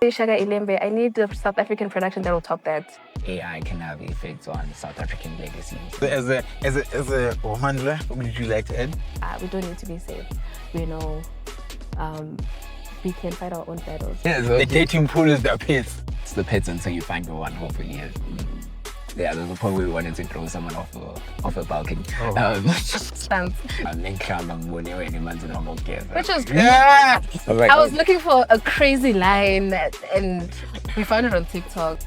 Shaga Ilembe, I need a South African production that will top that. AI can have effects on South African legacy. So as a Omandla, what would you like to add? We don't need to be safe. We know we can fight our own battles. Yeah, the dating pool is the pits. It's the pits until you find the one, hopefully. Yeah, there's a point where we wanted to throw someone off a balcony. Stunts. Which was Yeah! I was looking for a crazy line and we found it on TikTok.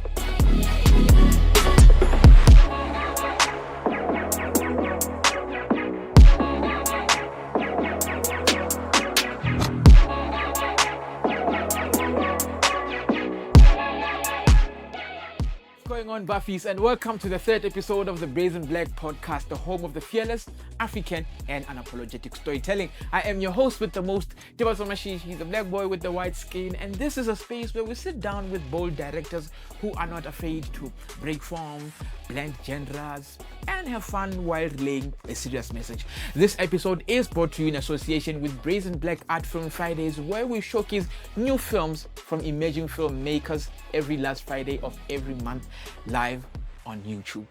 What's going on, BBAFF'ies, and welcome to the third episode of the Brazen Black podcast, the home of the fearless, African, and unapologetic storytelling. I am your host with the most, Tebatso Mashishi, the black boy with the white skin, and this is a space where we sit down with bold directors who are not afraid to break form, blend genres, and have fun while relaying a serious message. This episode is brought to you in association with Brazen Black Art Film Fridays, where we showcase new films from emerging filmmakers every last Friday of every month, live on YouTube.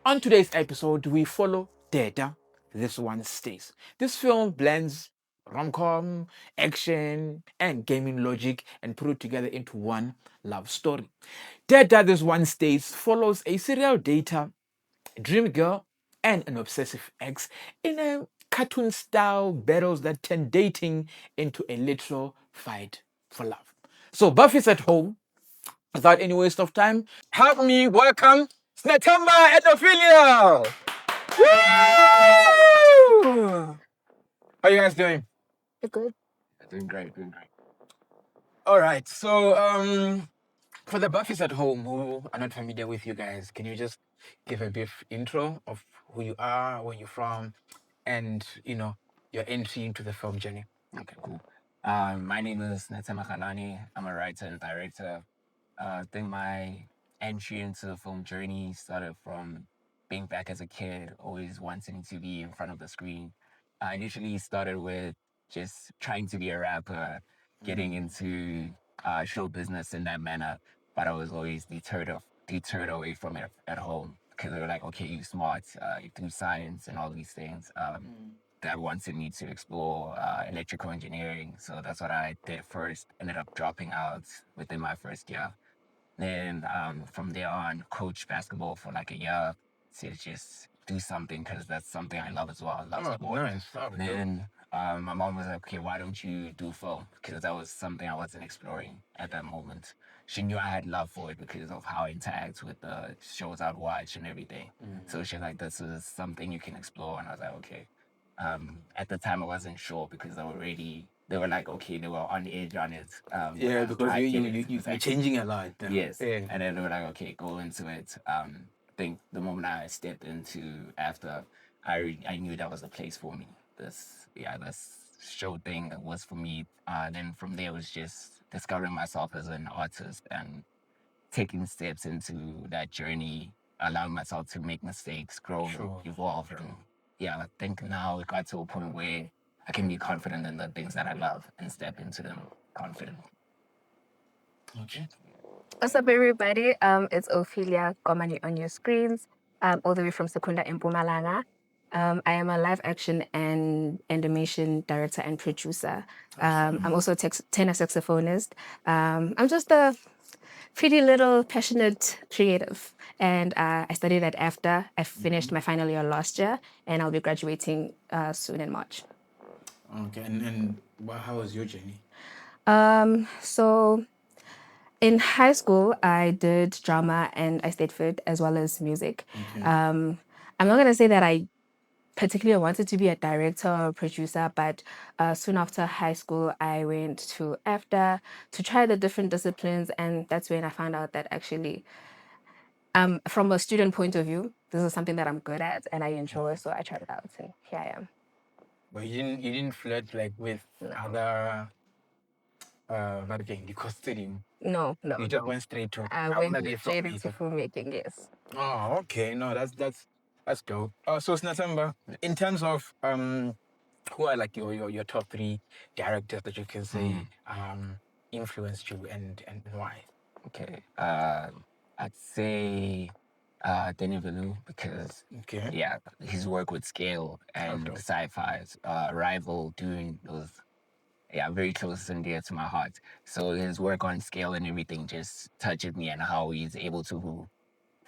On today's episode, we follow Deda, This One Stays. This film blends rom-com, action, and gaming logic and put it together into one love story. Deda, This One Stays follows a serial dater, a dream girl, and an obsessive ex in a cartoon-style battles that turn dating into a literal fight for love. So, BBAFF'ies at home, without any waste of time, Help me welcome SINETHEMBA RALANE OPHELIA! Woo! How you guys doing? You're good. Doing great. All right, so for the BBAFF'ies at home who are not familiar with you guys, can you just give a brief intro of who you are, where you're from, and your entry into the film journey? Okay, cool. My name is SINETHEMBA RALANE. I'm a writer and director. I think my entry into the film journey started from being back as a kid, always wanting to be in front of the screen. I initially started with just trying to be a rapper, getting into show business in that manner, but I was always deterred away from it at home because they were like, okay, you smart, you do science and all these things. That wanted me to explore electrical engineering, so that's what I did first. Ended up dropping out within my first year. Then from there on, coach basketball for like a year to just do something because that's something I love as well. I love sport. Nice. Then my mom was like, okay, why don't you do film? Because that was something I wasn't exploring at that moment. She knew I had love for it because of how it interacts with the shows I'd watch and everything. So she's like, this is something you can explore. And I was like, okay. At the time, I wasn't sure because they were like, okay, they were on edge on it. Yeah, because you're changing a lot. Yes. Yeah. And then they were like, okay, go into it. I think the moment I stepped into after, I knew that was the place for me. This show thing was for me. Then from there, it was just discovering myself as an artist and taking steps into that journey, allowing myself to make mistakes, grow, evolve. And yeah, I think now it got to a point where I can be confident in the things that I love and step into them confident. Okay. What's up, everybody? It's Ophelia Komane on your screens, all the way from Secunda in Mpumalanga. I am a live action and animation director and producer. I'm also a tenor saxophonist. I'm just a pretty little passionate creative. And I studied at after. I finished my final year last year, and I'll be graduating soon in March. Okay, and how was your journey? So in high school, I did drama and I stayed fit as well as music. Okay. I'm not going to say that I particularly wanted to be a director or a producer, but soon after high school, I went to AFDA to try the different disciplines, and that's when I found out that actually, from a student point of view, this is something that I'm good at and I enjoy, so I tried it out, and here I am. But you didn't flirt like with other the costume. No. You just went straight to I went straight into filmmaking, yes. Oh, okay. No, that's dope. So SINETHEMBA, in terms of who are like your top three characters that you can say influenced you and why? Okay. I'd say Denis because Okay. yeah, his work with scale and dope. sci-fi's rival doing those very close and dear to my heart. So his work on scale and everything just touches me and how he's able to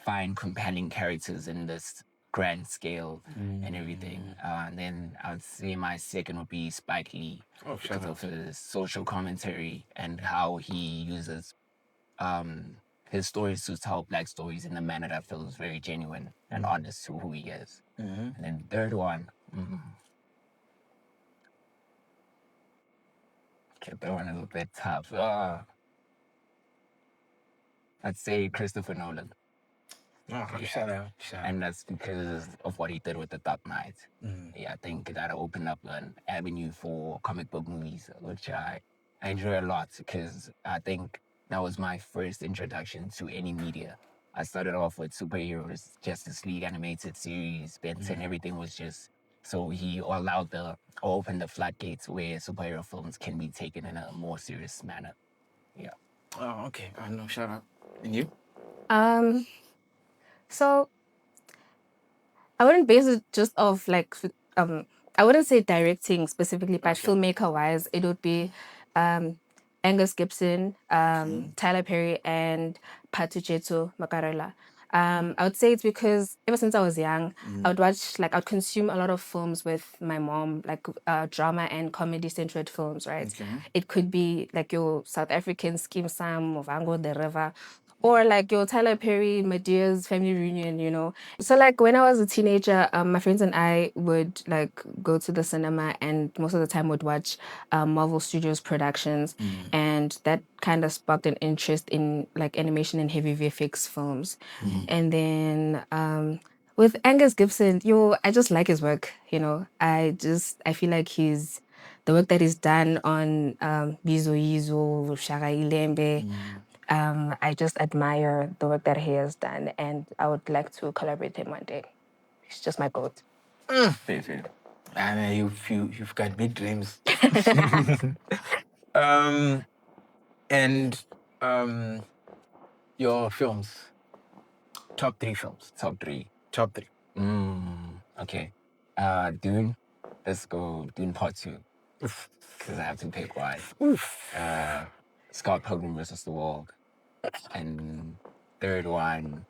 find compelling characters in this grand scale and everything. And then I'd say my second would be Spike Lee Oh, because shout of his social commentary and how he uses his stories to tell black stories in a manner that feels very genuine and honest to who he is. And then third one, okay, third one is a bit tough. I'd say Christopher Nolan. Oh, shout out. Shout out. And that's because of what he did with The Dark Knight. Yeah, I think that opened up an avenue for comic book movies, which I enjoy a lot because I think that was my first introduction to any media. I started off with superheroes, Justice League animated series, Ben 10, everything was just so he opened the floodgates where superhero films can be taken in a more serious manner. Yeah. Oh, okay. No, shout out. And you? So I wouldn't base it just off like I wouldn't say directing specifically, but filmmaker wise, it would be Angus Gibson, Tyler Perry, and Patucheto Makarela. I would say it's because ever since I was young, I'd consume a lot of films with my mom, like drama and comedy centered films, right? Okay. It could be like your South African Skeem Sam, Vango the River, or like your Tyler Perry, Medea's Family Reunion, you know. So like when I was a teenager, my friends and I would like go to the cinema and most of the time would watch Marvel Studios productions, and that kind of sparked an interest in like animation and heavy VFX films. And then with Angus Gibson, I just like his work, you know. I feel like the work that he's done on Bizo Yizo, Shaka Ilembe, I just admire the work that he has done, and I would like to collaborate with him one day. He's just my goat. Favorite. And you've got big dreams. And your films, top 3 films. Top 3. Top 3. Okay. Dune. Let's go Dune Part 2. Because I have to pick one. Scott Pilgrim versus the World. And third one,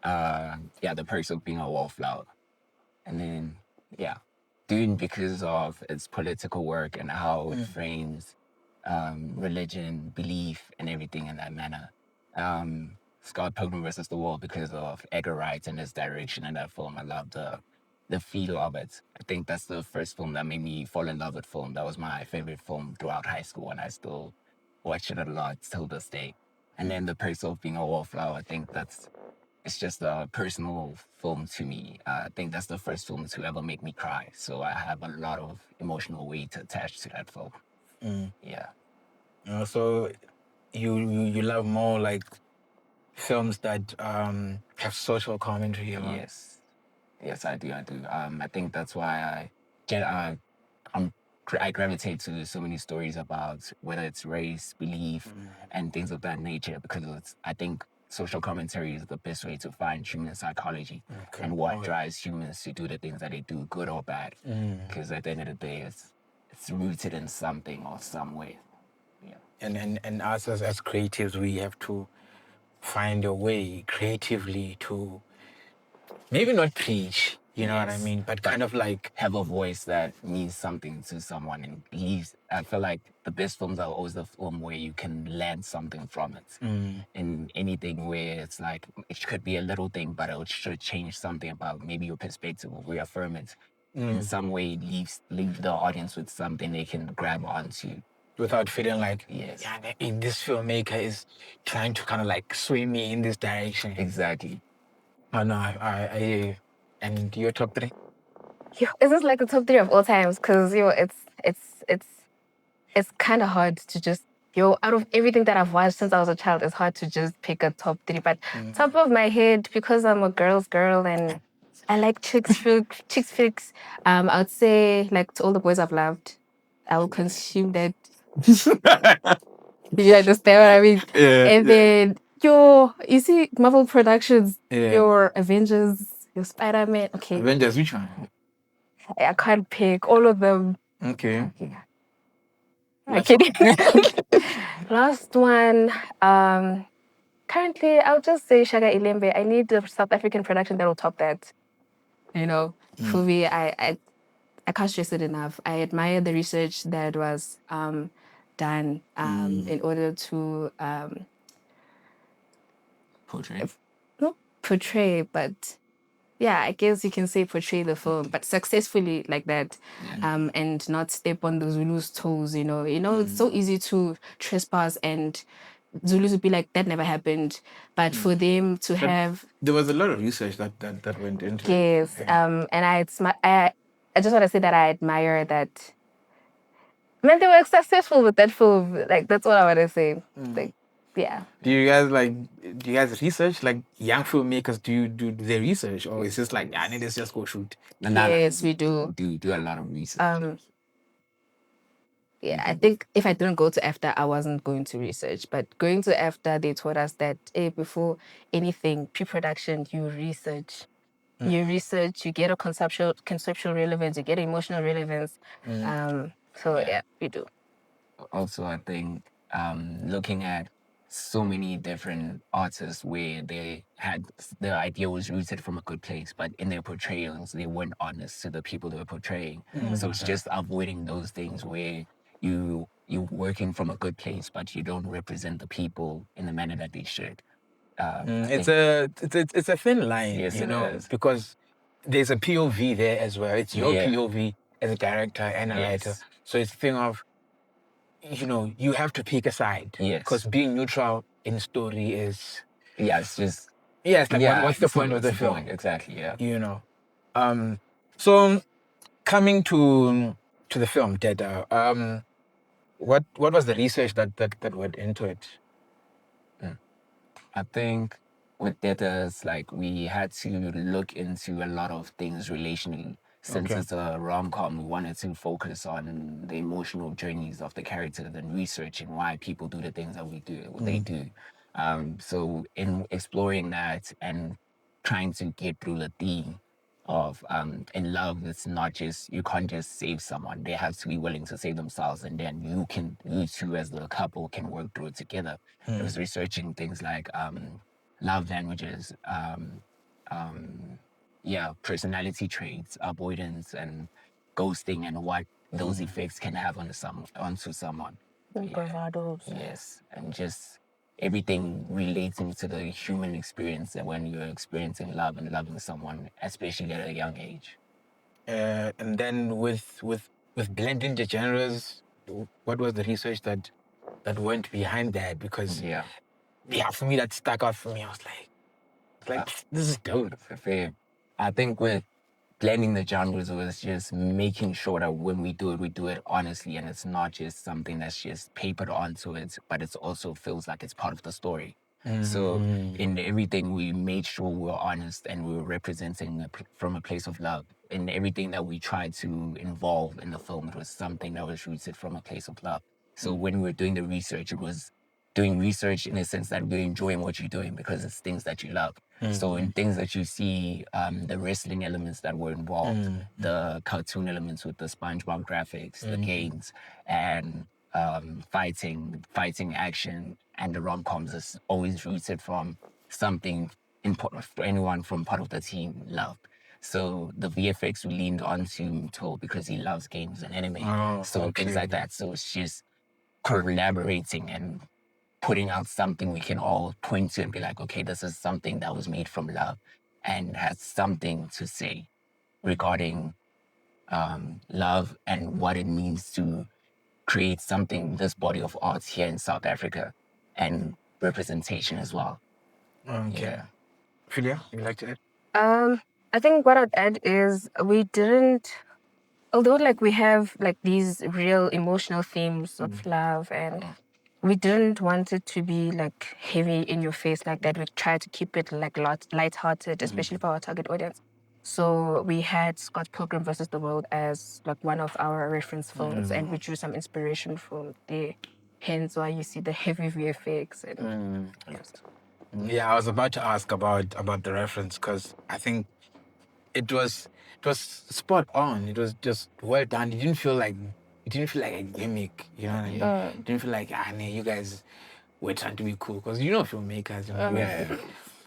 The Perks of Being a Wallflower. And then, Dune because of its political work and how it frames religion, belief, and everything in that manner. Scott Pilgrim versus the World because of Edgar Wright and his direction in that film. I love the feel of it. I think that's the first film that made me fall in love with film. That was my favorite film throughout high school, and I still watch it a lot till this day. And then The Perks of Being a Wallflower, I think it's just a personal film to me. I think that's the first film to ever make me cry. So I have a lot of emotional weight attached to that film. Yeah. So you love more like films that have social commentary about. Yes, I do. I think that's why I gravitate to so many stories about whether it's race, belief, and things of that nature because I think social commentary is the best way to find human psychology and what drives humans to do the things that they do, good or bad. Because at the end of the day, it's rooted in something or some way. Yeah. And us as creatives, we have to find a way creatively to maybe not preach, you know what I mean, but kind of like have a voice that means something to someone and leaves. I feel like the best films are always the film where you can learn something from it. In anything where it's like it could be a little thing, but it should change something about maybe your perspective or reaffirm it in some way. Leave the audience with something they can grab onto. Without feeling like, Yes. This filmmaker is trying to kind of like sway me in this direction. Exactly. Oh no, I and your top 3? This is like the top 3 of all times because it's kind of hard to just out of everything that I've watched since I was a child, it's hard to just pick a top 3. But top of my head, because I'm a girl's girl and I like chicks flicks, I would say like To All the Boys I've Loved, I will consume that. Do you understand what I mean? Yeah. And then you see Marvel Productions, your Avengers, your Spider-Man. Okay, Avengers, which one? I can't pick all of them. Okay. Yeah. I'm kidding. Last one. Currently, I'll just say Shaga Ilembe. I need a South African production that will top that. For me, I can't stress it enough. I admire the research that was done in order to Portrait. not portray, but yeah, I guess you can say portray the film, but successfully like that, and not step on the Zulu's toes. It's so easy to trespass and Zulus would be like, that never happened. But for them to have There was a lot of research that went into it. yes, and I just want to say that I admire that. Man, they were successful with that film. Like that's what I want to say. Like, yeah. Do you guys research like young filmmakers? Do they research, or is just like let's just go shoot? Yes, we do. Do a lot of research. Yeah, I think if I didn't go to AFTA, I wasn't going to research. But going to AFTA, they taught us that before anything, pre-production, you research. You research, you get a conceptual relevance, you get emotional relevance. Yeah, we do. Also, I think looking at so many different artists where the idea was rooted from a good place, but in their portrayals, they weren't honest to the people they were portraying. So it's just avoiding those things where you're working from a good place, but you don't represent the people in the manner that they should. It's a thin line, Yes, it is. because there's a POV there as well. It's your Yeah. POV as a director and a writer. Yes. So it's a thing of, you have to pick a side. Yes. Because being neutral in story is, it's just it's like, what's the it's point of the what's film? point? Exactly, yeah. So coming to the film, Deda, what was the research that went into it? I think with Deta's, like, we had to look into a lot of things relationally. Since it's a rom-com, we wanted to focus on the emotional journeys of the characters and researching why people do the things that they do. So in exploring that and trying to get through the theme of in love, it's not just, you can't just save someone. They have to be willing to save themselves, and then you two as the couple can work through it together. It was researching things like love languages, personality traits, avoidance, and ghosting, and what those effects can have onto someone. Yes, and just everything relating to the human experience and when you're experiencing love and loving someone, especially at a young age. And then with blending the genres, what was the research that went behind that? Because for me that stuck out for me. I was like, this is dope. Fair. I think with blending the genres was just making sure that when we do it honestly, and it's not just something that's just papered onto it, but it also feels like it's part of the story. So in everything, we made sure we were honest and we were representing from a place of love. In everything that we tried to involve in the film, it was something that was rooted from a place of love. So when we were doing the research, it was doing research in a sense that you're enjoying what you're doing because it's things that you love. So in things that you see, the wrestling elements that were involved, the cartoon elements with the SpongeBob graphics, the games, and fighting action, and the rom-coms is always rooted from something important for anyone from part of the team loved. So the VFX we leaned onto Toe because he loves games and anime. Things like that. So it's just collaborating and putting out something we can all point to and be like, okay, this is something that was made from love and has something to say regarding love and what it means to create something, this body of arts here in South Africa, and representation as well. Okay. Ophelia, you'd like to add? I think what I'd add is we didn't, although like we have like these real emotional themes of love, and we didn't want it to be like heavy in your face like that. We tried to keep it like light-hearted, especially for our target audience. So we had Scott Pilgrim versus the World as like one of our reference films, and we drew some inspiration from there. hence why you see the heavy VFX. And Yes. Yeah, I was about to ask about the reference because I think it was spot on. It was just well done. It didn't feel like a gimmick. You know what I mean? It didn't feel like you guys were trying to be cool because filmmakers.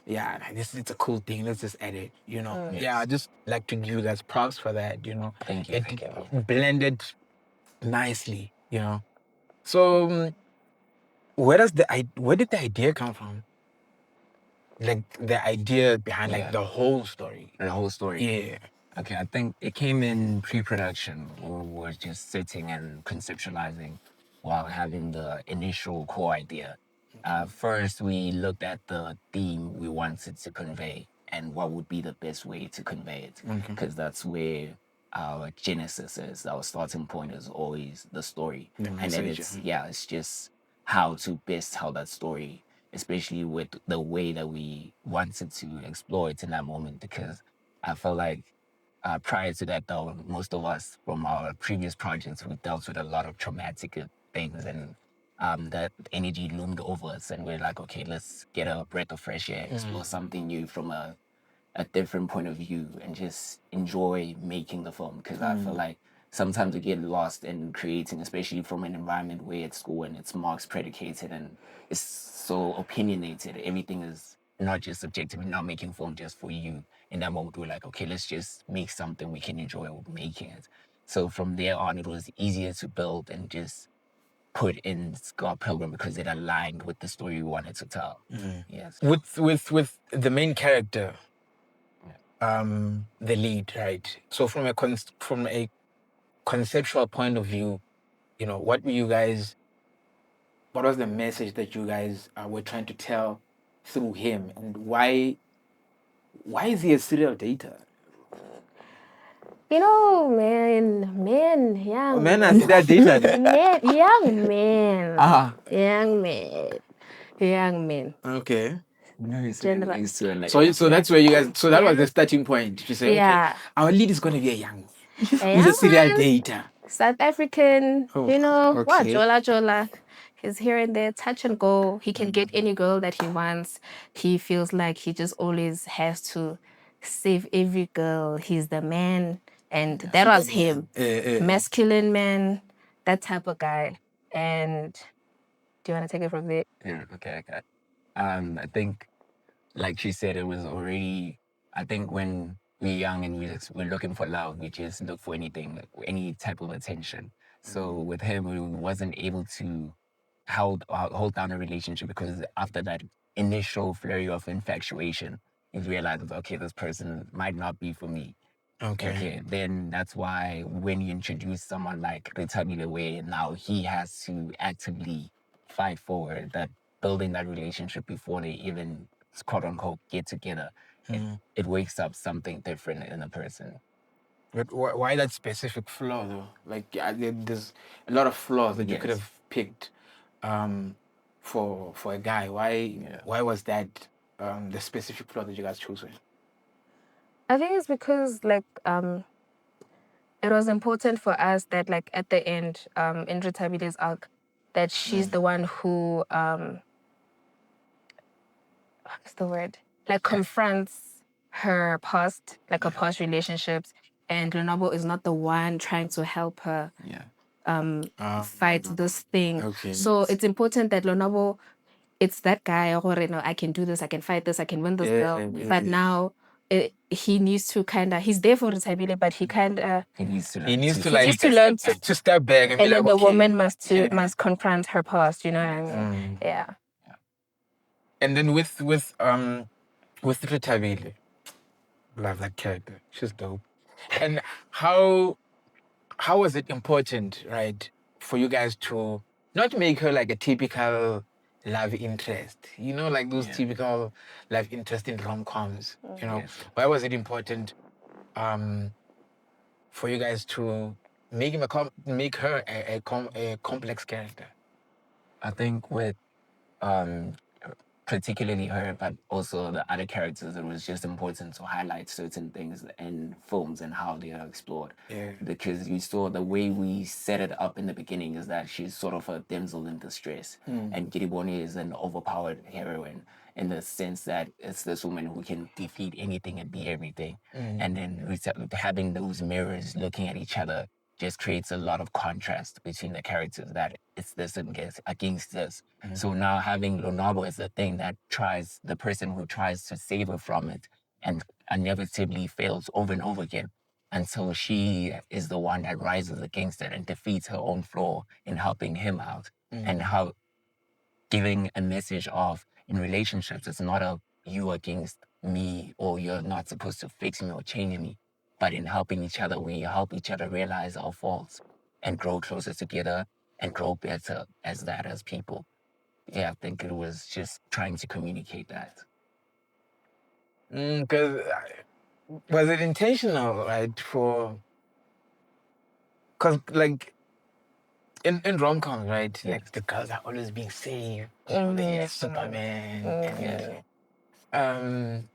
It's a cool thing. Let's just edit. Yes. Yeah, I just like to give you guys props for that. Thank you. It blended nicely. So where did the idea come from? Like the idea behind like the whole story. The whole story. Yeah. Okay, I think it came in pre-production. We were just sitting and conceptualizing while having the initial core idea. First, we looked at the theme we wanted to convey and what would be the best way to convey it, because that's where our genesis is. Our starting point is always the story, and then it's just how to best tell that story, especially with the way that we wanted to explore it in that moment, because I felt like prior to that, though, most of us from our previous projects, we dealt with a lot of traumatic things, and that energy loomed over us, and we're like, okay, let's get a breath of fresh air, explore something new from a different point of view, and just enjoy making the film. Because I feel like sometimes we get lost in creating, especially from an environment where it's school and it's marks predicated and it's so opinionated. Everything is not just subjective. We're not making film just for you. In that moment, we're like, okay, let's just make something we can enjoy making it. So from there on, it was easier to build and just put in Scott Pilgrim because it aligned with the story we wanted to tell. Yes. With the main character, the lead, right? So from a conceptual point of view, what was the message that you guys were trying to tell through him, and why is he a serial dater? Men, young Men are serial daters. young men. Okay. General. So that's where you guys. So that was the starting point to say, okay, our lead is going to be a young. He's a serial dater. South African, what, okay. Jola. He's here and there, touch and go. He can get any girl that he wants. He feels like he just always has to save every girl. He's the man. And that was him. Masculine man, that type of guy. And do you want to take it from there? Yeah, okay. I think, like she said, it was already, I think when we're young and we're looking for love, we just look for anything, like any type of attention. So with him, we wasn't able to hold down a relationship because after that initial flurry of infatuation, you realize, okay, this person might not be for me. Okay. Then that's why when you introduce someone like Retabile, where now he has to actively fight for that, building that relationship before they even quote unquote get together, it wakes up something different in a person. But why that specific flaw though? Like there's a lot of flaws that you could have picked for a guy. Why was that the specific flaw that you guys chose? I think it's because it was important for us that at the end, in Retabile's arc, that she's the one who what's the word? Confronts her past, her past relationships, and Lenobo is not the one trying to help her fight this thing. Okay. So it's important that Lenobo, it's that guy, I can do this, I can fight this, I can win this girl. But now he needs to he's there for Retabile, but he needs to learn to step back and be then the woman must confront her past, you know what I mean? Yeah. And then with Retabile, love that character. She's dope. And how was it important, right, for you guys to not make her like a typical love interest, those typical love interest in rom-coms, Why was it important for you guys to make her a complex character? I think with particularly her, but also the other characters, it was just important to highlight certain things in films and how they are explored. Yeah. Because you saw the way we set it up in the beginning is that she's sort of a damsel in distress, and Kiriboni is an overpowered heroine in the sense that it's this woman who can defeat anything and be everything. And then having those mirrors looking at each other just creates a lot of contrast between the characters, that it's this against this. So now having Lonabo as the thing that tries, the person who tries to save her from it and inevitably fails over and over again until she is the one that rises against it and defeats her own flaw in helping him out. And how giving a message of, in relationships, it's not a you against me, or you're not supposed to fix me or change me, but in helping each other, we help each other realize our faults and grow closer together and grow better as people. Yeah, I think it was just trying to communicate that. Because was it intentional, right? Because like in rom-coms, right? Like the girls are always being saved. They're Superman. And,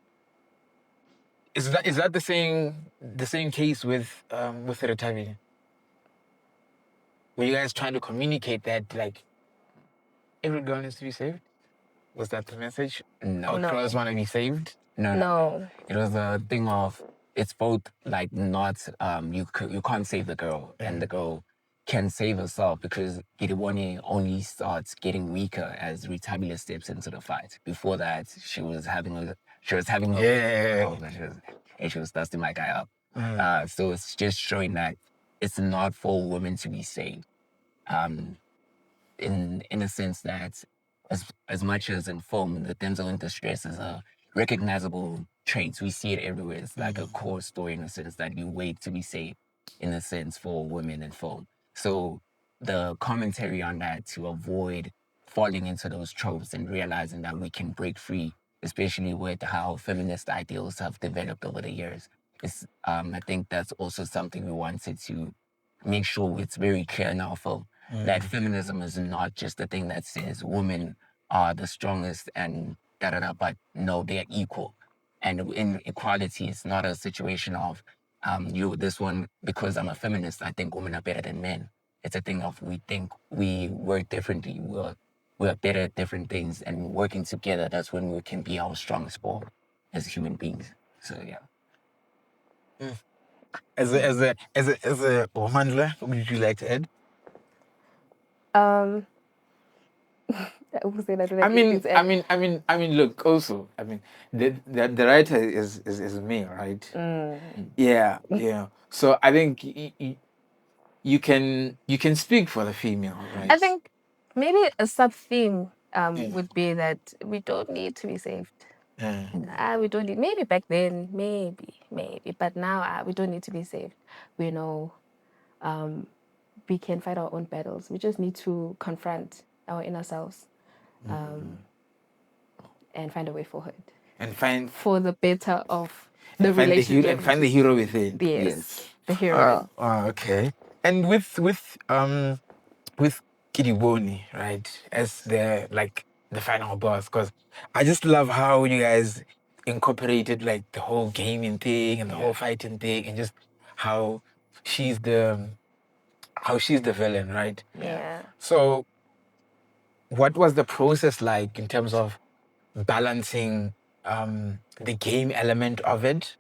is that the same case with Retavi? Were you guys trying to communicate that like every girl needs to be saved? Was that the message? No. All girls want to be saved? No. It was a thing of, it's both like not, you can't save the girl, and the girl can save herself, because Giriwani only starts getting weaker as Ritabila steps into the fight. Before that, she was having a and she was dusting my guy up. So it's just showing that it's not for women to be saved. In a sense that as much as in film, the damsel in distress is a recognizable trait. We see it everywhere. It's like a core story in a sense that you wait to be saved, in a sense, for women in film. So the commentary on that, to avoid falling into those tropes and realizing that we can break free, especially with how feminist ideals have developed over the years. I think that's also something we wanted to make sure it's very clear in our film, that feminism is not just the thing that says women are the strongest and da-da-da, but no, they're equal. And in equality, it's not a situation of this one, because I'm a feminist, I think women are better than men. It's a thing of, we think we work differently. We're better at different things, and working together, that's when we can be our strongest form as human beings. So yeah. As a woman, what would you like to add? I mean, look, also, I mean, the writer is me, right? Yeah. So I think you can speak for the female, right? I think maybe a sub-theme would be that we don't need to be saved. We don't need, maybe back then, maybe, but now we don't need to be saved. We know we can fight our own battles. We just need to confront our inner selves and find a way forward. And find for the better of the relationship. And find the hero within. Yes. The hero. Okay. And with Kiriboni, right, as the final boss, because I just love how you guys incorporated like the whole gaming thing and the whole fighting thing, and just how she's the villain, right? Yeah. So what was the process like in terms of balancing the game element of it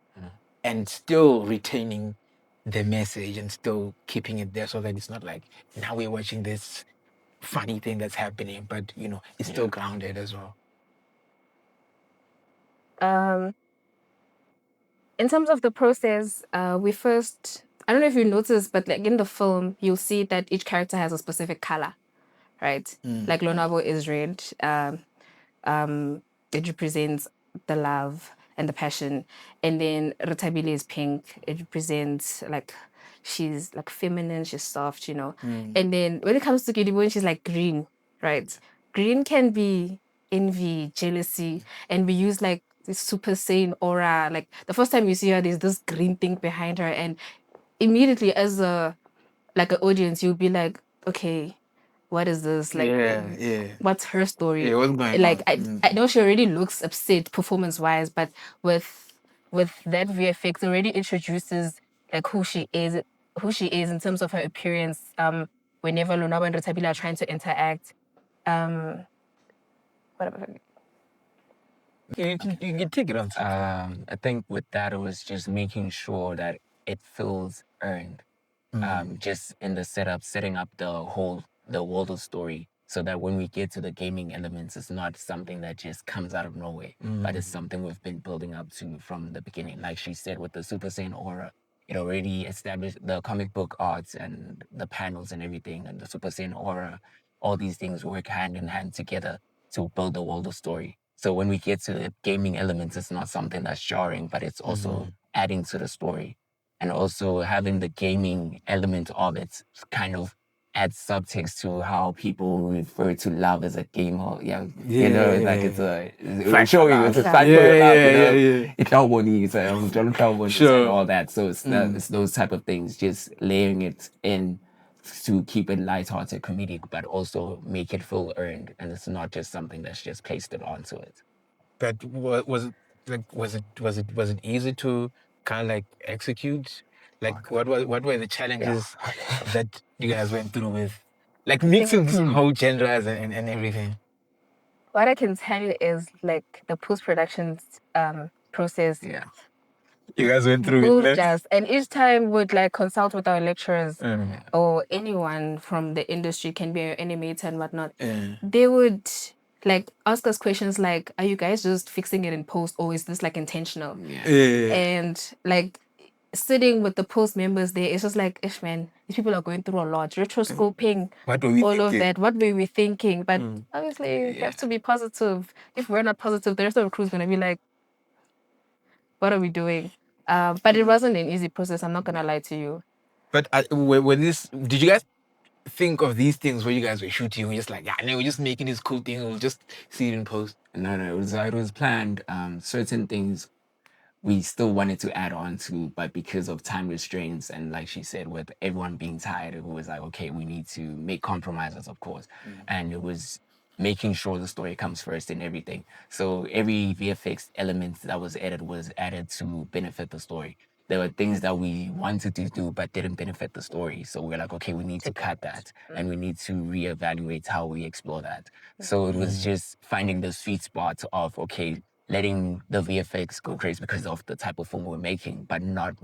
and still retaining the message and still keeping it there, so that it's not like now we're watching this funny thing that's happening, but it's still grounded as well? In terms of the process, we first, I don't know if you noticed, but like in the film, you'll see that each character has a specific color, right? Like Lonabo is red. It represents the love and the passion. And then Rutabile is pink. It represents like, she's like feminine, she's soft, And then when it comes to Kidibon, she's like green, right? Green can be envy, jealousy, and we use like this super sane aura. Like the first time you see her, there's this green thing behind her, and immediately as an audience, you'll be like, okay, what is this? Like, Yeah. what's her story? Yeah, what's going Like, on? I know she already looks upset performance-wise, but with that VFX already introduces like who she is in terms of her appearance. Whenever Lonaba and Retabila are trying to interact, whatever. You can take it on. I think with that, it was just making sure that it feels earned. Just in the setup, setting up the world of story, so that when we get to the gaming elements, it's not something that just comes out of nowhere, but it's something we've been building up to from the beginning. Like she said, with the Super Saiyan aura, it already established the comic book arts and the panels and everything, and the Super Saiyan aura. All these things work hand in hand together to build the world of story. So when we get to the gaming elements, it's not something that's jarring, but it's also adding to the story. And also having the gaming element of it kind of adds subtext to how people refer to love as a game. Or you know, it's like it's showing it's a fight for your love. You know, it's how one is, and all that. So it's those type of things, just layering it in to keep it lighthearted, comedic, but also make it feel earned, and it's not just something that's just pasted onto it. But was it easy to kind of like execute? Like what were the challenges that you guys went through with like mixing this whole genres and everything? What I can tell you is like the post-production process Yeah. You guys went through moved it. us, and each time would like consult with our lecturers or anyone from the industry, can be an animator and whatnot. They would like ask us questions like, are you guys just fixing it in post, or is this like intentional? And like sitting with the post members there, it's just like, ish man, these people are going through a lot, retroscoping What were we all of thinking? that. What were we thinking? But obviously you have to be positive. If we're not positive, the rest of the crew is gonna be like, what are we doing? But it wasn't an easy process, I'm not gonna lie to you. But did you guys think of these things where you guys were shooting? We're just like, yeah, no, we're just making this cool thing. We'll just see it in post. No, it was planned. Certain things we still wanted to add on to, but because of time restraints and like she said, with everyone being tired, it was like, okay, we need to make compromises, of course. And it was making sure the story comes first in everything. So every VFX element that was added to benefit the story. There were things that we wanted to do but didn't benefit the story. So we're like, okay, we need to cut that and we need to reevaluate how we explore that. So it was just finding the sweet spot of, okay, letting the VFX go crazy because of the type of film we're making, but not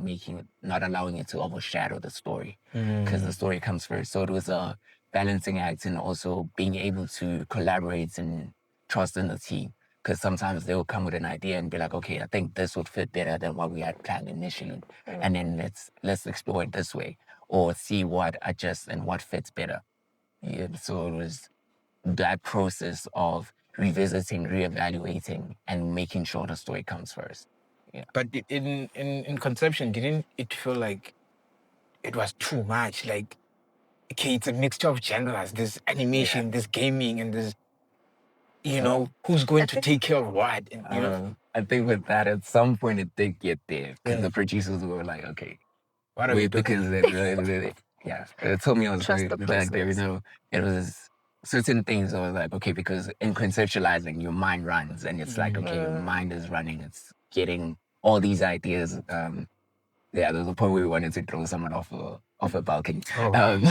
allowing it to overshadow the story because the story comes first. So it was a balancing act, and also being able to collaborate and trust in the team. Because sometimes they will come with an idea and be like, okay, I think this would fit better than what we had planned initially. And then let's explore it this way, or see what adjusts and what fits better. Yeah, so it was that process of revisiting, reevaluating, and making sure the story comes first. Yeah. But in conception, didn't it feel like it was too much? Like, okay, it's a mixture of genres. There's animation, there's gaming, and there's, you know, who's going to take care of what? And, you know, I think with that, at some point it did get there because the producers were like, okay, what are we doing? because they told me I was Trust the like, there, you process. know, it was certain things I was like, okay, because in conceptualizing, your mind runs, and it's like, okay, your mind is running, it's getting all these ideas. There was a point where we wanted to throw someone off a balcony.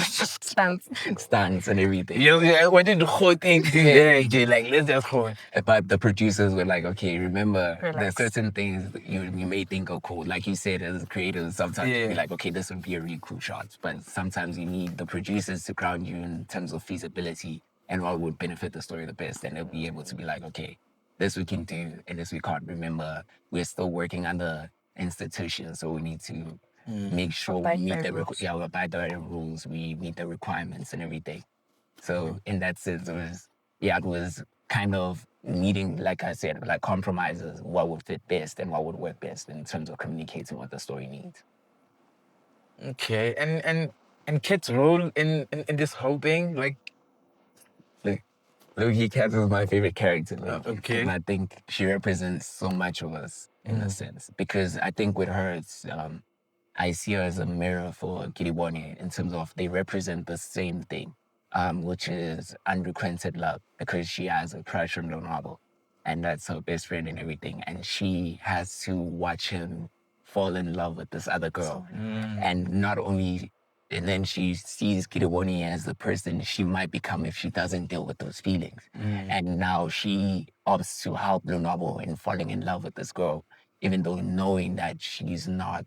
Stunts and everything. Yeah, I did the whole thing. Yeah, like, let's just hold. But the producers were like, okay, remember, Relax. there's certain things that you may think are cool. Like you said, as creators, sometimes you'd be like, okay, this would be a really cool shot. But sometimes you need the producers to ground you in terms of feasibility and what would benefit the story the best. And they'll be able to be like, okay, this we can do and this we can't. Remember, we're still working under institutions, so we need to make sure we meet the we abide by the rules, we meet the requirements and everything. So in that sense, it was kind of meeting, like I said, like compromises, what would fit best and what would work best in terms of communicating what the story needs. Okay, and Kit's role in this whole thing, like Loki Cat is my favorite character. Okay. And I think she represents so much of us in a sense. Because I think with her, it's I see her as a mirror for Kiribone in terms of they represent the same thing. which is unrequited love, because she has a crush on Leonardo, and that's her best friend and everything, and she has to watch him fall in love with this other girl, and not only. And then she sees Kiriboni as the person she might become if she doesn't deal with those feelings. And now she opts to help Leonardo in falling in love with this girl, even though knowing that she's not,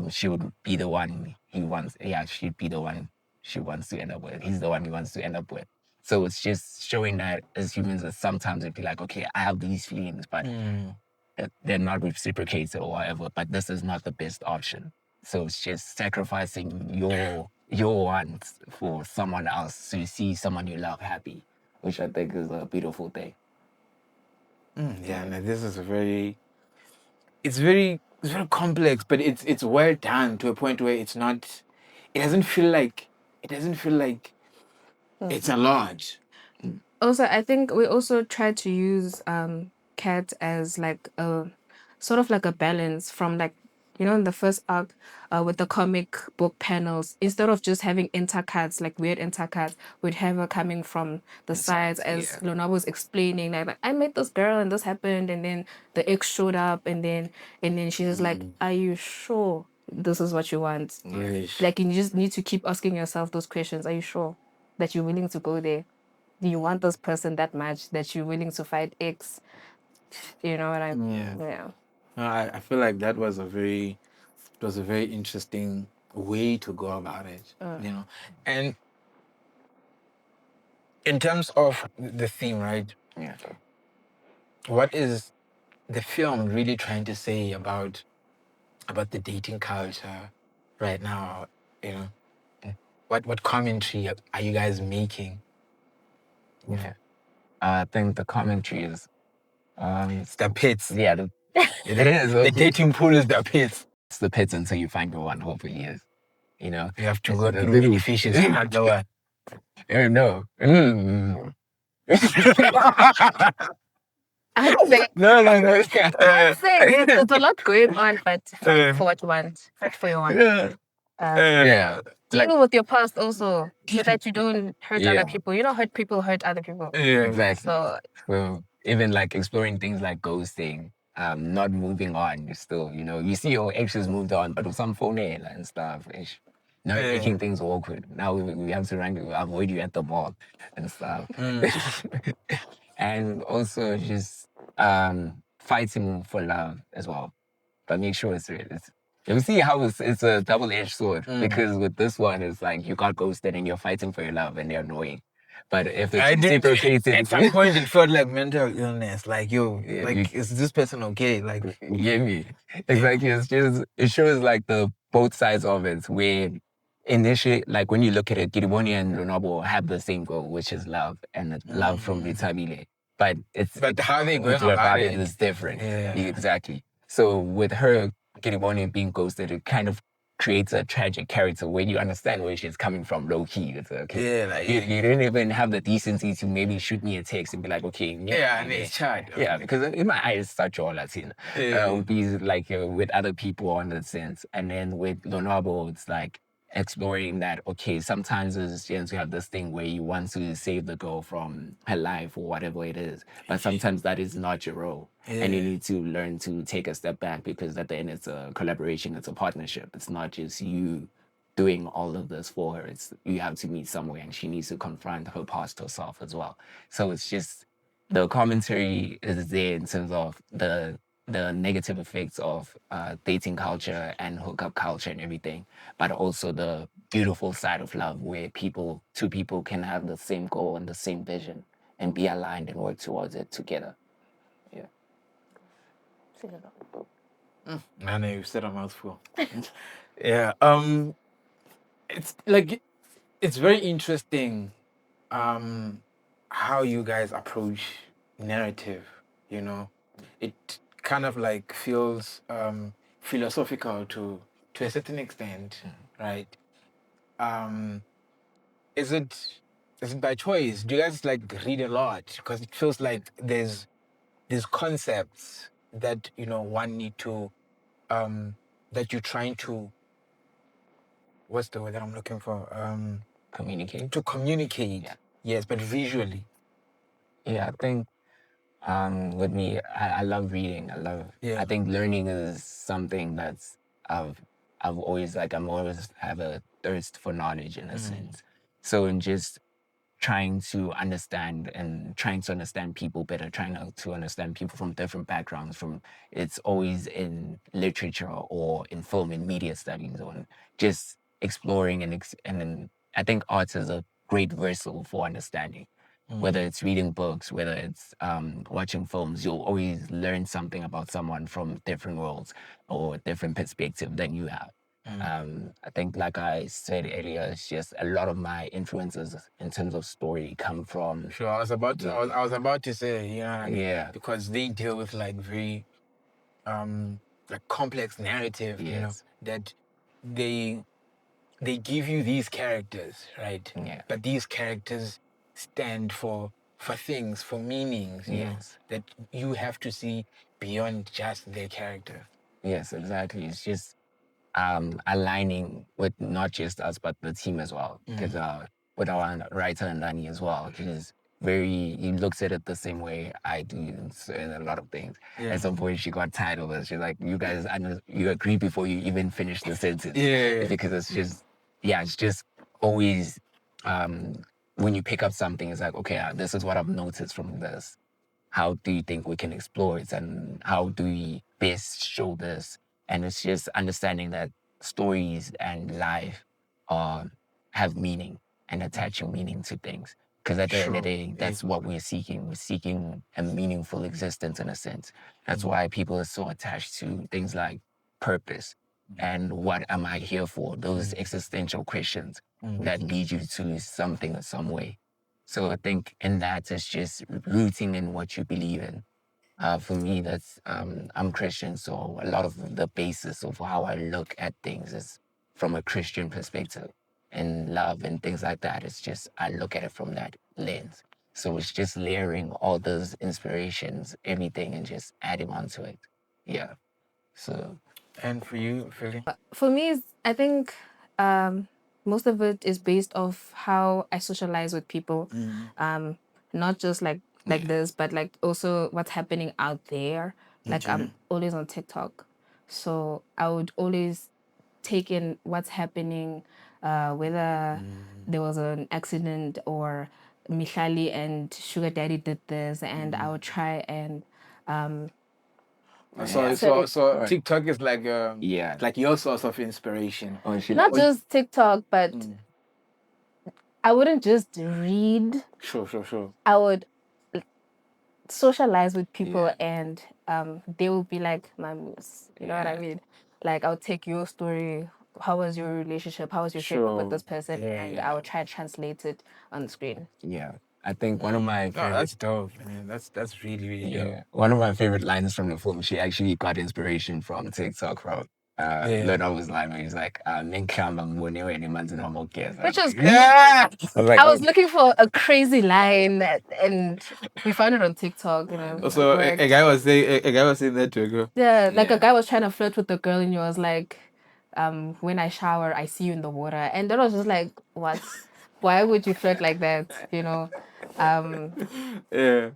she would be the one he wants. Yeah, she'd be the one she wants to end up with. He's the one he wants to end up with. So it's just showing that as humans, that sometimes it'd be like, okay, I have these feelings, but they're not reciprocated or whatever. But this is not the best option. So it's just sacrificing your wants for someone else to see someone you love happy, which I think is a beautiful thing. Yeah, no, this is it's very complex, but it's well done to a point where it doesn't feel like it's a lot. Also, I think we also try to use Cat as like a sort of like a balance from like, you know, in the first arc with the comic book panels, instead of just having intercuts, like weird intercuts, we'd have her coming from the sides as Lona was explaining like I met this girl and this happened, and then the ex showed up, and then she was like, are you sure this is what you want? Like, you just need to keep asking yourself those questions. Are you sure that you're willing to go there? Do you want this person that much that you're willing to fight X? You know what I mean? Yeah. No, I feel like that was a very interesting way to go about it. You know, And in terms of the theme, right? Yeah. What is the film really trying to say about the dating culture right now? You know, what commentary are you guys making? Yeah. I think the commentary is, It's the pits. yeah, it is. The dating pool is the pits. It's the pits until you find the one, hopefully, yes. You know? You have to It's go the through little- many fishes to find the one. No. I'd say, No. I'd say there's a lot going on, but fight for what you want. Fight for your want. Yeah. Deal with your past also, so that you don't hurt Yeah. other people. You know, hurt people hurt other people. Yeah. Exactly. So Well, even like exploring things like ghosting, not moving on, you still, you know, you see your exes moved on, but with some phone and stuff, now Yeah. making things awkward. Now we have to avoid you at the mall and stuff. And also just fighting for love as well. But make sure it's real. You see how it's a double-edged sword, because with this one, it's like you got ghosted and you're fighting for your love and they're annoying. But if it's reciprocated, At some point, it felt like mental illness. Like, Yeah, is this person okay? Like, you get me? Exactly. It's just, it shows like the both sides of it, where initially, like when you look at it, Kiriboni and Ronaldo have the same goal, which is love, and love from Vitabile. But how they going about about it it is different. Yeah. Exactly. So with her, Kiriboni being ghosted, it kind of creates a tragic character where you understand where she's coming from, low key. It's okay. Yeah, like- you didn't even have the decency to maybe shoot me a text and be like, okay, and it's chat. yeah, because in my eyes, such all Latin. Be like with other people on the sense, and then with Leonardo, it's like exploring that. Okay, sometimes as Jens, you have this thing where you want to save the girl from her life or whatever it is, but sometimes that is not your role, and you need to learn to take a step back, because at the end it's a collaboration, it's a partnership. It's not just you doing all of this for her. It's you have to meet somewhere, and she needs to confront her past herself as well. So it's just the commentary is there in terms of the negative effects of dating culture and hookup culture and everything, but also the beautiful side of love where two people can have the same goal and the same vision and be aligned and work towards it together. Yeah. I know you said a mouthful. Yeah. It's like it's very interesting how you guys approach narrative. You know, it kind of like feels philosophical to a certain extent, right? Is it by choice? Do you guys like read a lot? Because it feels like there's concepts that one need to that you're trying to, what's the word that I'm looking for? communicate. To communicate. Yeah. Yes, but visually. Yeah, I think with me, I love reading. Yeah. I think learning is something that's I've always I'm always have a thirst for knowledge in a sense. So in just trying to understand people better, trying to understand people from different backgrounds. From it's always in literature or in film and media studies, or just exploring and then I think arts is a great vessel for understanding. Whether it's reading books, whether it's watching films, you'll always learn something about someone from different worlds or different perspective than you have. I think, like I said earlier, it's just a lot of my influences in terms of story come from. Sure, I was about to, I was about to say, you know what I mean? Yeah. Because they deal with like very like complex narrative, you know, Yes. that they give you these characters, right? Yeah. But these characters stand for things, for meanings, you know, Yes. that you have to see beyond just their character. Yes, exactly. It's just aligning with not just us but the team as well. Because with our writer and Danny as well, he looks at it the same way I do in a lot of things. Yeah. At some point, she got tired of it. She's like, "You guys, you agree before you even finish the sentence." Yeah. Because it's just always when you pick up something, it's like, okay, this is what I've noticed from this. How do you think we can explore it, and how do we best show this? And it's just understanding that stories and life have meaning and attaching meaning to things. Because at the end of the day, that's what we're seeking. We're seeking a meaningful existence in a sense. That's why people are so attached to things like purpose and what am I here for? Those existential questions that lead you to something in some way. So I think in that it's just rooting in what you believe in. For me, that's I'm Christian, so a lot of the basis of how I look at things is from a Christian perspective, and love and things like that. It's just I look at it from that lens. So it's just layering all those inspirations, everything, and just adding onto it. Yeah. So. And for you, Philly? For me, I think most of it is based off how I socialize with people, not just like this, but like also what's happening out there. Like I'm always on TikTok, so I would always take in what's happening, whether there was an accident or Michali and Sugar Daddy did this, and I would try and So TikTok is like Yeah. like your source of inspiration. not just TikTok, but I wouldn't just read. Sure. I would socialize with people, and they will be like my muse. You know what I mean? Like I'll take your story. How was your relationship? How was your trip with this person? And I would try to translate it on the screen. Yeah. I think one of my No, favorite. that's dope, man. That's really dope. Yeah. One of my favorite lines from the film, she actually got inspiration from TikTok from Lord was like, he's like, Which Which was Yeah. I was looking for a crazy line, and we found it on TikTok. You know. So like, a guy was saying that to a girl. yeah, like a guy was trying to flirt with the girl, and he was like, when I shower, I see you in the water. And that was just like, what? Why would you flirt like that? You know? Yeah.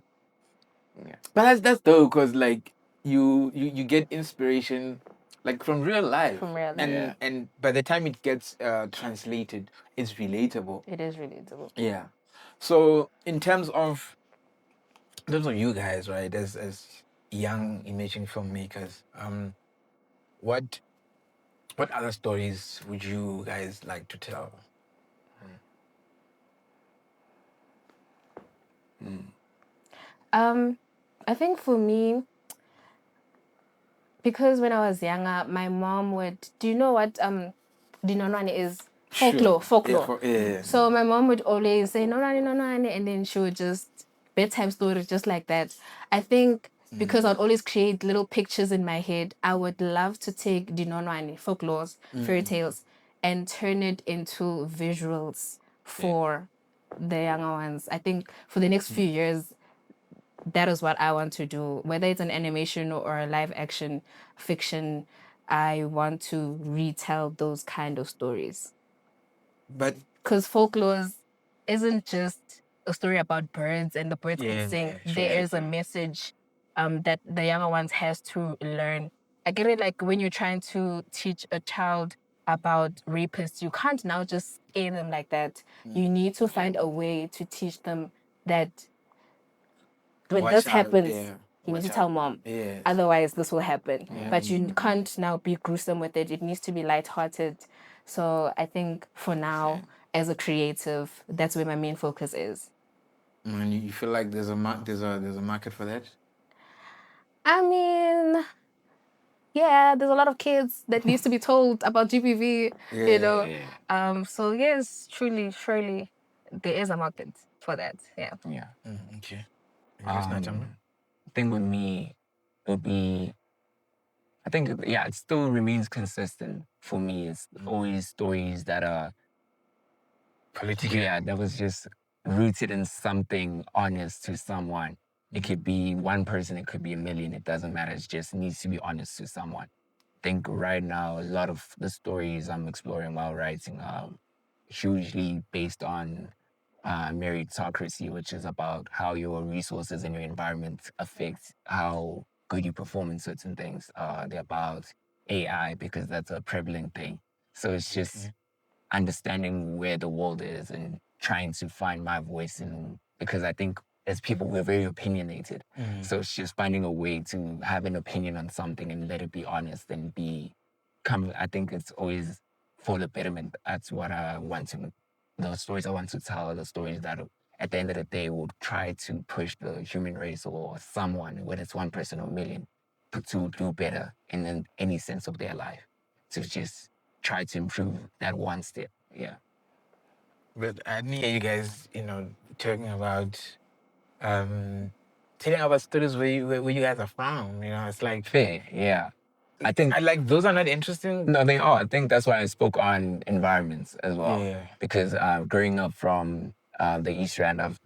But that's dope because like you get inspiration like from real life. From real life. And by the time it gets translated, it's relatable. It is relatable. Yeah. So in terms of you guys, right, as young emerging filmmakers, what other stories would you guys like to tell? I think for me, because when I was younger, my mom would. Do you know what dinonwane is? Folklore. Yeah. So my mom would always say nonwane, and then she would just bedtime stories just like that. I think because I'd always create little pictures in my head, I would love to take dinonwane, folklores, fairy tales, and turn it into visuals for the younger ones. I think for the next few years, that is what I want to do. Whether it's an animation or a live action fiction, I want to retell those kind of stories. But because folklore isn't just a story about birds and the birds yeah, could sing. yeah, There sure, is a message that the younger ones has to learn. I get it, like when you're trying to teach a child about rapists, you can't now just scare them like that. You need to find a way to teach them that when Watch this out, happens, yeah, you need watch to tell out. mom. Yes. Otherwise, this will happen. But you can't now be gruesome with it. It needs to be lighthearted. So I think for now, as a creative, that's where my main focus is. And you feel like there's a market for that? I mean, yeah, there's a lot of kids that needs to be told about GBV, you know. So yes, truly, surely, there is a market for that. Yeah. Yeah. Okay. Yes, Nachamba? Thing with me would be, I think, yeah, it still remains consistent for me. It's always stories that are Political. yeah, that was just rooted in something honest to someone. It could be one person, it could be a million, it doesn't matter. It just needs to be honest to someone. I think right now, a lot of the stories I'm exploring while writing are hugely based on meritocracy, which is about how your resources and your environment affect how good you perform in certain things. They're about AI because that's a prevalent thing. So it's just understanding where the world is and trying to find my voice in because I think as people we're very opinionated. So it's just finding a way to have an opinion on something and let it be honest and I think it's always for the betterment. That's what I want to the stories I want to tell are the stories that at the end of the day will try to push the human race or someone, whether it's one person or a million, to do better in any sense of their life. To just try to improve that one step. Yeah. But I didn't hear you guys, talking about telling about stories where you guys are from. It's like Fair, yeah. I think I like those are not interesting. no, they are. I think that's why I spoke on environments as well. Yeah. Because growing up from the East Rand, I've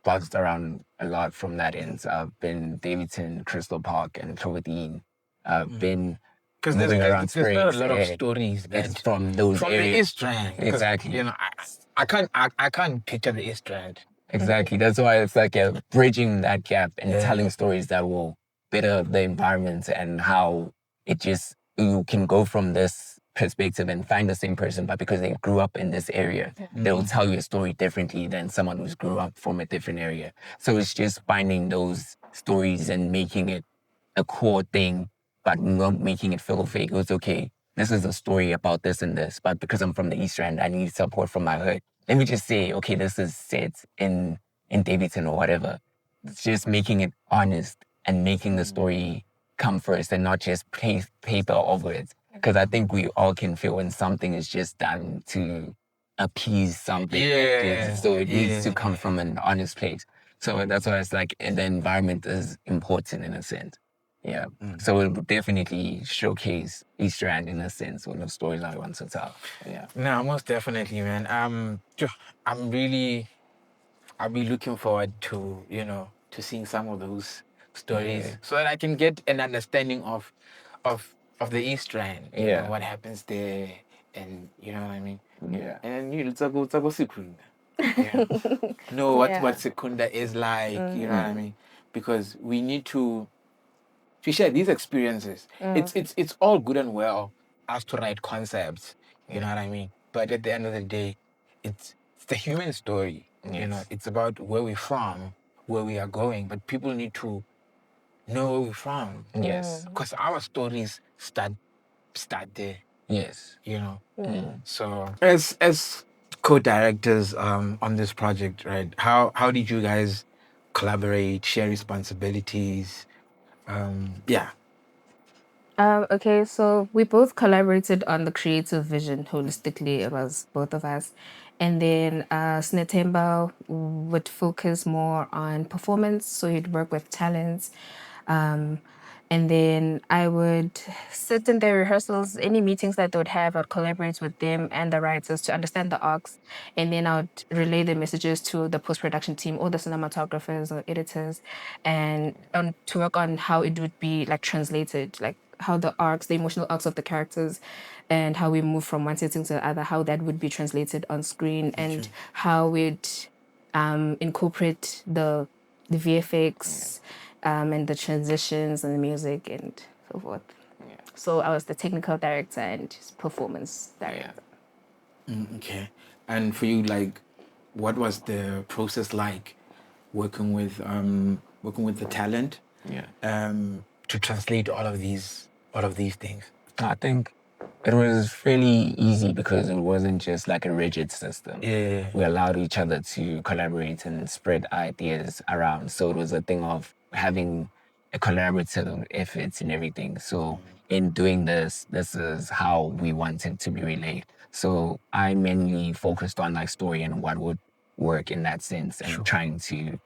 bounced around a lot from that end. So I've been Davidson, Crystal Park, and Cloverdean. I've been Because moving around there's not a Springs. lot of stories It's that from those from the areas. East Rand. Exactly. I can't picture the East Rand. Exactly. That's why it's like bridging that gap and telling stories that will better the environment and how it just, you can go from this perspective and find the same person, but because they grew up in this area, they'll tell you a story differently than someone who's grew up from a different area. So it's just finding those stories and making it a core thing, but not making it feel fake. It was okay. This is a story about this and this, but because I'm from the East End, I need support from my hood. Let me just say, okay, this is set in Davidson or whatever. It's just making it honest and making the story come first and not just paper over it. Because I think we all can feel when something is just done to appease something. Yeah. So it needs to come from an honest place. So that's why it's like the environment is important in a sense. Yeah. So it would definitely showcase Easter End in a sense, one of the stories I want to tell. Yeah. No, most definitely, man. I'll be looking forward to, to seeing some of those stories so that I can get an understanding of the East Rand, what happens there, and you know what I mean. Yeah. And then it's a Sekunda. Yeah. Know what Sekunda is like, you know what I mean? Because we need to share these experiences. It's all good and well as to write concepts, you know what I mean? But at the end of the day, it's the human story. It's about where we're from, where we are going. But people need to know where we're from. Yes. Because our stories start there. Yes. So as co-directors on this project, right? How did you guys collaborate, share responsibilities? Yeah. Okay, so we both collaborated on the creative vision holistically. It was both of us. And then SINETHEMBA would focus more on performance, so he'd work with talents. And then I would sit in their rehearsals, any meetings that they would have, I'd collaborate with them and the writers to understand the arcs. And then I would relay the messages to the post-production team or the cinematographers or editors and to work on how it would be like translated, like the arcs, the emotional arcs of the characters, and how we move from one setting to the other, how that would be translated on screen, and how we'd incorporate the VFX and the transitions and the music and so forth. So I was the technical director and performance director. Okay. And for you, like, what was the process like working with the talent? To translate all of these things. I think it was fairly easy because it wasn't just like a rigid system. Yeah. We allowed each other to collaborate and spread ideas around. So it was a thing of having a collaborative effort in everything. So in doing this is how we wanted to be relayed. So I mainly focused on like story and what would work in that sense and trying to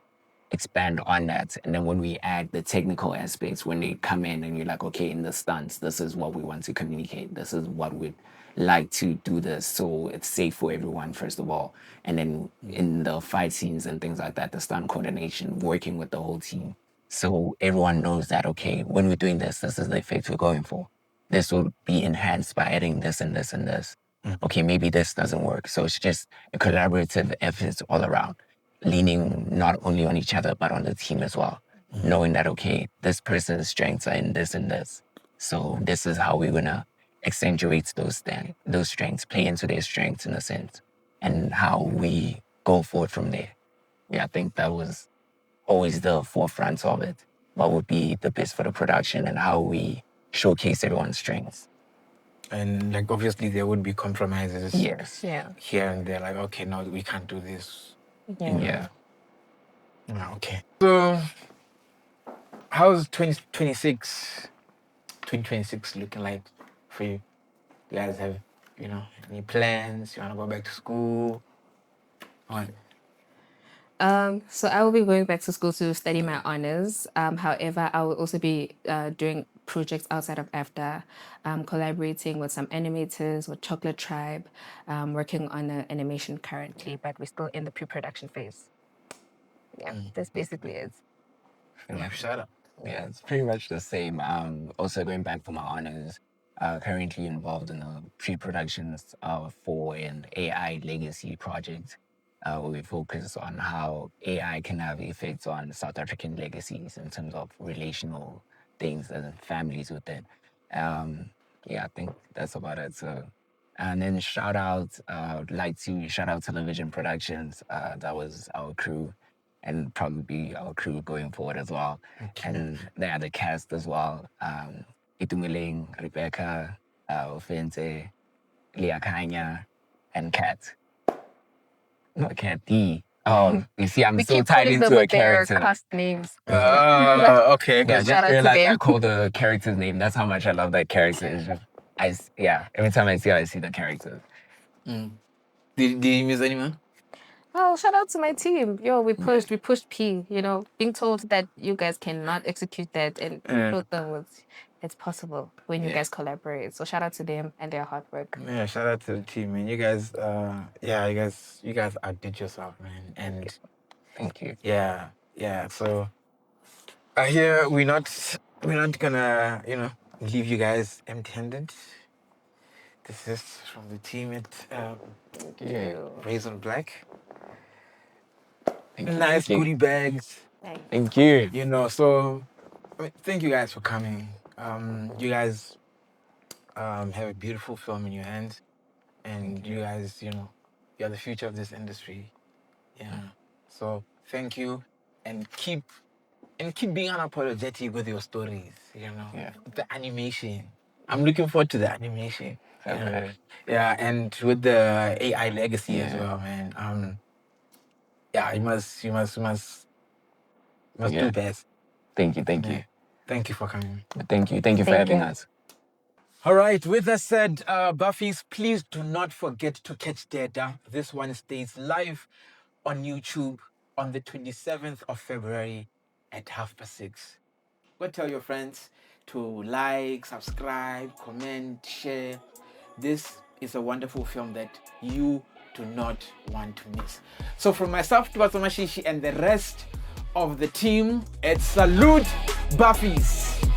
expand on that. And then when we add the technical aspects, when they come in and you're like, okay, in the stunts, this is what we want to communicate. This is what we'd like to do this so it's safe for everyone, first of all. And then in the fight scenes and things like that, the stunt coordination, working with the whole team. So everyone knows that, okay, when we're doing this is the effect we're going for. This will be enhanced by adding this and this and this. Okay, maybe this doesn't work. So it's just a collaborative effort all around, leaning not only on each other, but on the team as well. Knowing that, okay, this person's strengths are in this and this. So this is how we're going to accentuate those strengths, play into their strengths in a sense, and how we go forward from there. Yeah, I think that was always the forefront of it. What would be the best for the production and how we showcase everyone's strengths. And like obviously there would be compromises. Yes. Yeah. Here and there, like, okay, no, we can't do this. Yeah. Okay. So how's 2026 looking like for you? You guys have, any plans? You want to go back to school? What? So I will be going back to school to study my honors. However, I will also be doing projects outside of AFDA, collaborating with some animators, with Chocolate Tribe, working on an animation currently, but we're still in the pre-production phase. Yeah, that's basically it. Shut up. Yeah, it's pretty much the same. Also going back for my honors, currently involved in the pre-productions for an AI legacy project. Where we focus on how AI can have effects on South African legacies in terms of relational things and families within. Yeah, I think that's about it. So, and then I'd like to shout out Television Productions. That was our crew and probably our crew going forward as well. Okay. And they are the cast as well. Itumeleng, Rebecca, Ofente, Leah Kanya, and Kat. Not Kat D. Oh, you see, I'm so tied into a character. Cast names. Okay. Yeah, I just realized I called the character's name. That's how much I love that character. It's just, every time I see the character. Did you miss anyone? Oh, shout out to my team. Yo, we pushed P, being told that you guys cannot execute that and showed them it's possible when you guys collaborate. So shout out to them and their hard work. Yeah, shout out to the team, man. You guys, you guys outdid yourself, man. And thank you. Yeah. So I hear we're not gonna, leave you guys empty-handed. This is from the team at Brazen Black. Nice goodie bags. Thank you. So thank you guys for coming. You guys have a beautiful film in your hands, and you guys, you're the future of this industry. Yeah. So thank you, and keep being unapologetic with your stories. The animation. I'm looking forward to the animation. And with the AI legacy as well, man. You must do best. Thank you. Thank you for coming. Thank you for having us. All right, with that said, Buffies, please do not forget to catch Deda. This one stays live on YouTube on the 27th of February at 6:30. Go tell your friends to like, subscribe, comment, share. This is a wonderful film that you do not want to miss. So from myself, Tebatso, Mashishi, and the rest of the team, it's salute, BBAFF'ies.